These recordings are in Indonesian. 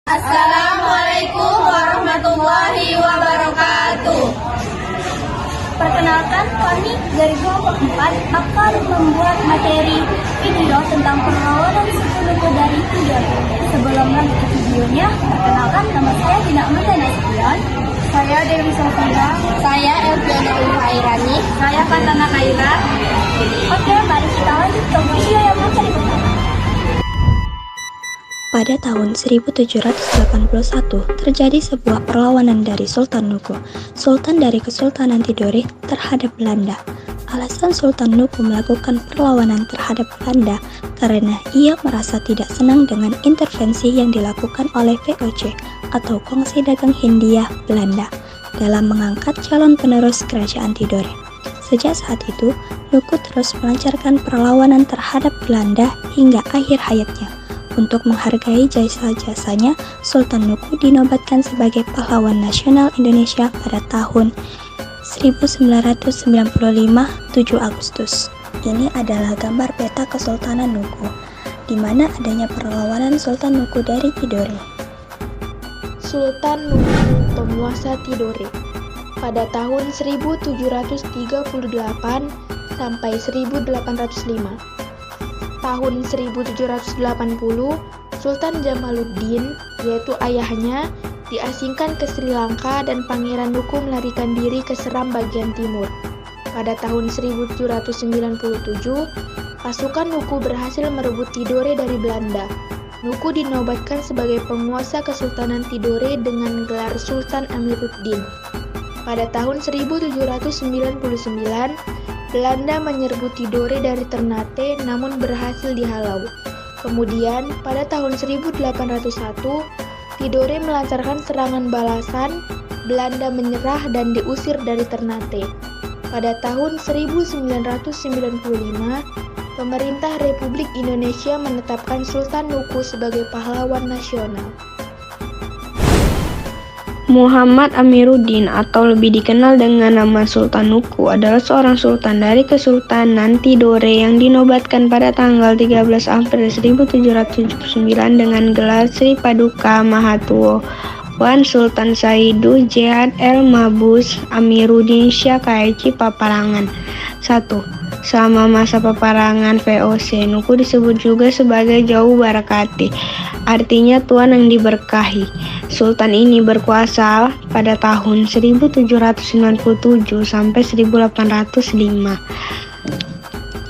Assalamualaikum warahmatullahi wabarakatuh. Perkenalkan, kami dari kelompok 4 akan membuat materi video tentang perlawanan suku Nuku dari Tidore. Sebelum lanjut ke videonya, perkenalkan nama saya Dina Amanda Nasution. Saya Dewi Sofia. Saya Elviana Ulfairani. Saya Fatana Kaira. Oke, mari kita lanjut ke video yang materi pertama. Pada tahun 1781 terjadi sebuah perlawanan dari Sultan Nuku, Sultan dari Kesultanan Tidore terhadap Belanda. Alasan Sultan Nuku melakukan perlawanan terhadap Belanda karena ia merasa tidak senang dengan intervensi yang dilakukan oleh VOC atau Kongsi Dagang Hindia Belanda dalam mengangkat calon penerus kerajaan Tidore. Sejak saat itu, Nuku terus melancarkan perlawanan terhadap Belanda hingga akhir hayatnya. Untuk menghargai jasa-jasanya, Sultan Nuku dinobatkan sebagai pahlawan nasional Indonesia pada tahun 1995, 7 Agustus. Ini adalah gambar peta Kesultanan Nuku, di mana adanya perlawanan Sultan Nuku dari Tidore. Sultan Nuku, penguasa Tidore, pada tahun 1738 sampai 1805. Tahun 1780, Sultan Jamaluddin, yaitu ayahnya, diasingkan ke Sri Lanka dan Pangeran Nuku melarikan diri ke Seram bagian timur. Pada tahun 1797, pasukan Nuku berhasil merebut Tidore dari Belanda. Nuku dinobatkan sebagai penguasa Kesultanan Tidore dengan gelar Sultan Amiruddin. Pada tahun 1799, Belanda menyerbu Tidore dari Ternate namun berhasil dihalau. Kemudian, pada tahun 1801, Tidore melancarkan serangan balasan, Belanda menyerah dan diusir dari Ternate. Pada tahun 1995, pemerintah Republik Indonesia menetapkan Sultan Nuku sebagai pahlawan nasional. Muhammad Amiruddin atau lebih dikenal dengan nama Sultan Nuku adalah seorang sultan dari Kesultanan Tidore yang dinobatkan pada tanggal 13 April 1779 dengan gelar Sri Paduka Mahatuo Wan Sultan Saidu Jihad El Mabus Amiruddin Syah Kaeci Paparangan. 1. Selama masa peperangan VOC, Nuku disebut juga sebagai Jau Barakati, artinya Tuan yang diberkahi. Sultan ini berkuasa pada tahun 1797 sampai 1805.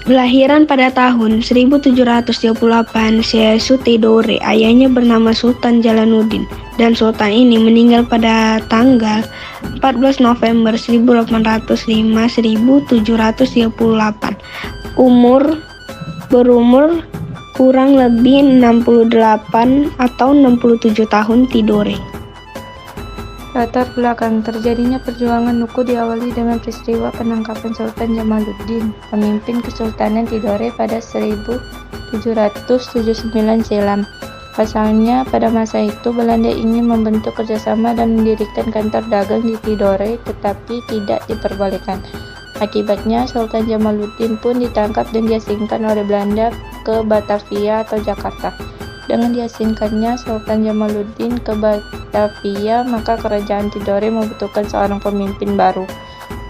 Kelahiran pada tahun 1738, Syesu Tidore, ayahnya bernama Sultan Jalaluddin, dan Sultan ini meninggal pada tanggal 14 November 1805, 1738. Berumur kurang lebih 68 atau 67 tahun Tidore. Latar belakang terjadinya perjuangan Nuku diawali dengan peristiwa penangkapan Sultan Jamaluddin, pemimpin Kesultanan Tidore pada 1779 silam. Pasalnya, pada masa itu Belanda ingin membentuk kerjasama dan mendirikan kantor dagang di Tidore, tetapi tidak diperbolehkan. Akibatnya, Sultan Jamaluddin pun ditangkap dan diasingkan oleh Belanda ke Batavia atau Jakarta. Dengan diasingkannya Sultan Jamaluddin ke Batavia, maka kerajaan Tidore membutuhkan seorang pemimpin baru.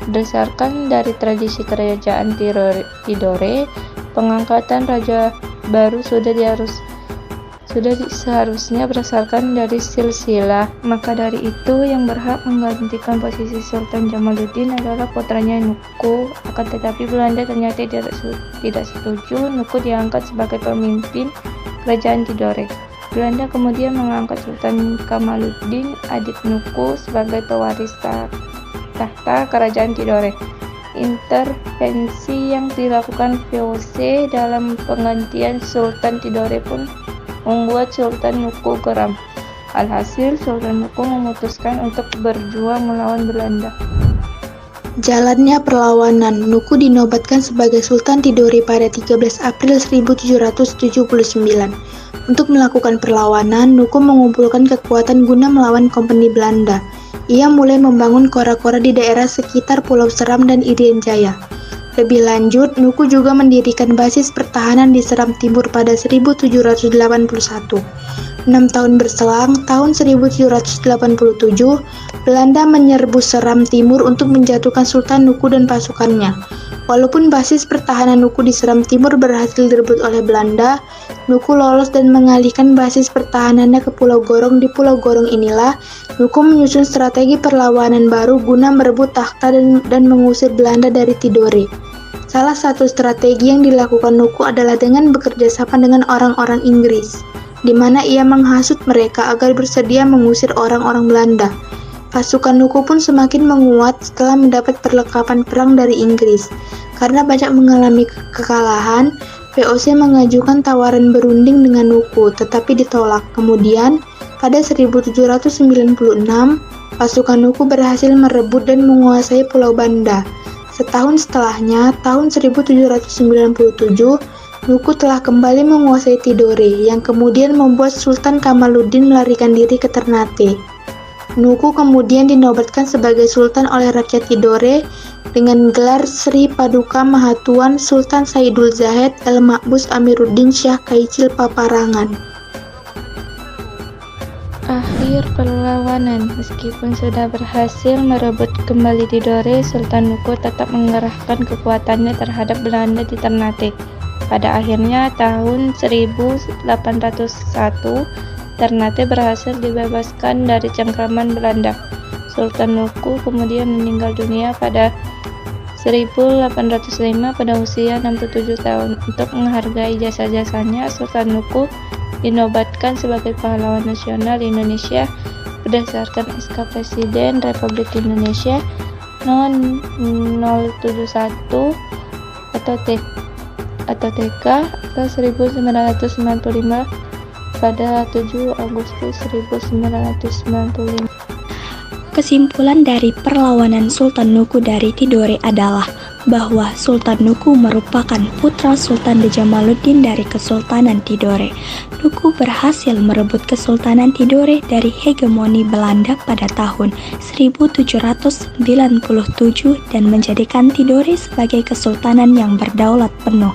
Berdasarkan dari tradisi kerajaan Tidore, pengangkatan raja baru seharusnya berdasarkan dari silsilah. Maka dari itu yang berhak menggantikan posisi Sultan Jamaluddin adalah putranya Nuku. Akan tetapi Belanda ternyata tidak setuju Nuku diangkat sebagai pemimpin kerajaan Tidore. Belanda kemudian mengangkat Sultan Kamaluddin, adik Nuku, sebagai pewaris tahta kerajaan Tidore. Intervensi yang dilakukan VOC dalam penggantian Sultan Tidore pun membuat Sultan Nuku geram. Alhasil, Sultan Nuku memutuskan untuk berjuang melawan Belanda. Jalannya perlawanan, Nuku dinobatkan sebagai Sultan Tidore pada 13 April 1779. Untuk melakukan perlawanan, Nuku mengumpulkan kekuatan guna melawan Kompeni Belanda. Ia mulai membangun kora-kora di daerah sekitar Pulau Seram dan Irian Jaya. Lebih lanjut, Nuku juga mendirikan basis pertahanan di Seram Timur pada 1781. 6 tahun berselang, tahun 1787, Belanda menyerbu Seram Timur untuk menjatuhkan Sultan Nuku dan pasukannya. Walaupun basis pertahanan Nuku di Seram Timur berhasil direbut oleh Belanda, Nuku lolos dan mengalihkan basis pertahanannya ke Pulau Gorong. Di Pulau Gorong inilah, Nuku menyusun strategi perlawanan baru guna merebut takhta dan mengusir Belanda dari Tidore. Salah satu strategi yang dilakukan Nuku adalah dengan bekerja sama dengan orang-orang Inggris, di mana ia menghasut mereka agar bersedia mengusir orang-orang Belanda. Pasukan Nuku pun semakin menguat setelah mendapat perlengkapan perang dari Inggris. Karena banyak mengalami kekalahan, VOC mengajukan tawaran berunding dengan Nuku, tetapi ditolak. Kemudian, pada 1796, pasukan Nuku berhasil merebut dan menguasai Pulau Banda. Setahun setelahnya, tahun 1797, Nuku telah kembali menguasai Tidore, yang kemudian membuat Sultan Kamaluddin melarikan diri ke Ternate. Nuku kemudian dinobatkan sebagai Sultan oleh rakyat Tidore dengan gelar Sri Paduka Mahatuan Sultan Saidul Zahid El-Ma'bus Amiruddin Syah Kaicil Paparangan. Akhir perlawanan, meskipun sudah berhasil merebut kembali Tidore, Sultan Nuku tetap mengerahkan kekuatannya terhadap Belanda di Ternate. Pada akhirnya tahun 1801, Ternate berhasil dibebaskan dari cengkraman Belanda. Sultan Nuku kemudian meninggal dunia pada 1805 pada usia 67 tahun. Untuk menghargai jasa-jasanya, Sultan Nuku dinobatkan sebagai pahlawan nasional Indonesia berdasarkan SK Presiden Republik Indonesia No. 071 atau TK atau 1995 pada 7 Agustus 1995. Kesimpulan dari perlawanan Sultan Nuku dari Tidore adalah bahwa Sultan Nuku merupakan putra Sultan Jamaluddin dari Kesultanan Tidore. Nuku berhasil merebut Kesultanan Tidore dari hegemoni Belanda pada tahun 1797 dan menjadikan Tidore sebagai kesultanan yang berdaulat penuh.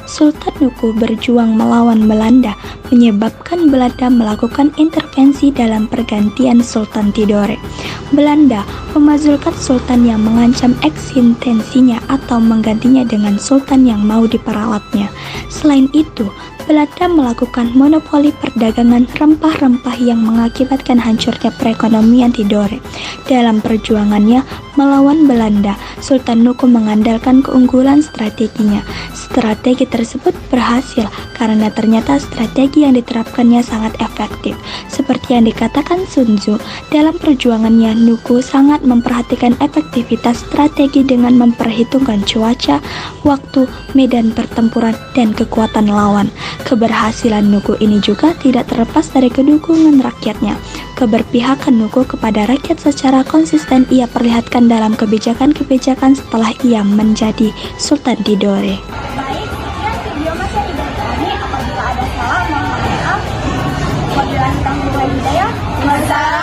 Sultan Nuku berjuang melawan Belanda, menyebabkan Belanda melakukan intervensi dalam pergantian Sultan Tidore. Belanda memazulkan sultan yang mengancam eksistensinya atau menggantinya dengan sultan yang mau diperalatnya. Selain itu, Belanda melakukan monopoli perdagangan rempah-rempah yang mengakibatkan hancurnya perekonomian Tidore. Dalam perjuangannya melawan Belanda, Sultan Nuku mengandalkan keunggulan strateginya. Strategi tersebut berhasil karena ternyata strategi yang diterapkannya sangat efektif. Seperti yang dikatakan Sun Tzu, dalam perjuangannya Nuku sangat memperhatikan efektivitas strategi dengan memperhitungkan cuaca, waktu, medan pertempuran, dan kekuatan lawan. Keberhasilan Nuku ini juga tidak terlepas dari kedukungan rakyatnya. Keberpihakan Nuku kepada rakyat secara konsisten ia perlihatkan dalam kebijakan-kebijakan setelah ia menjadi Sultan Tidore. Baik, sekian video materi dari kami. Apabila ada salah, mohon maaf. Wabillahi taufiq wal hidayah. Wassalamualaikum.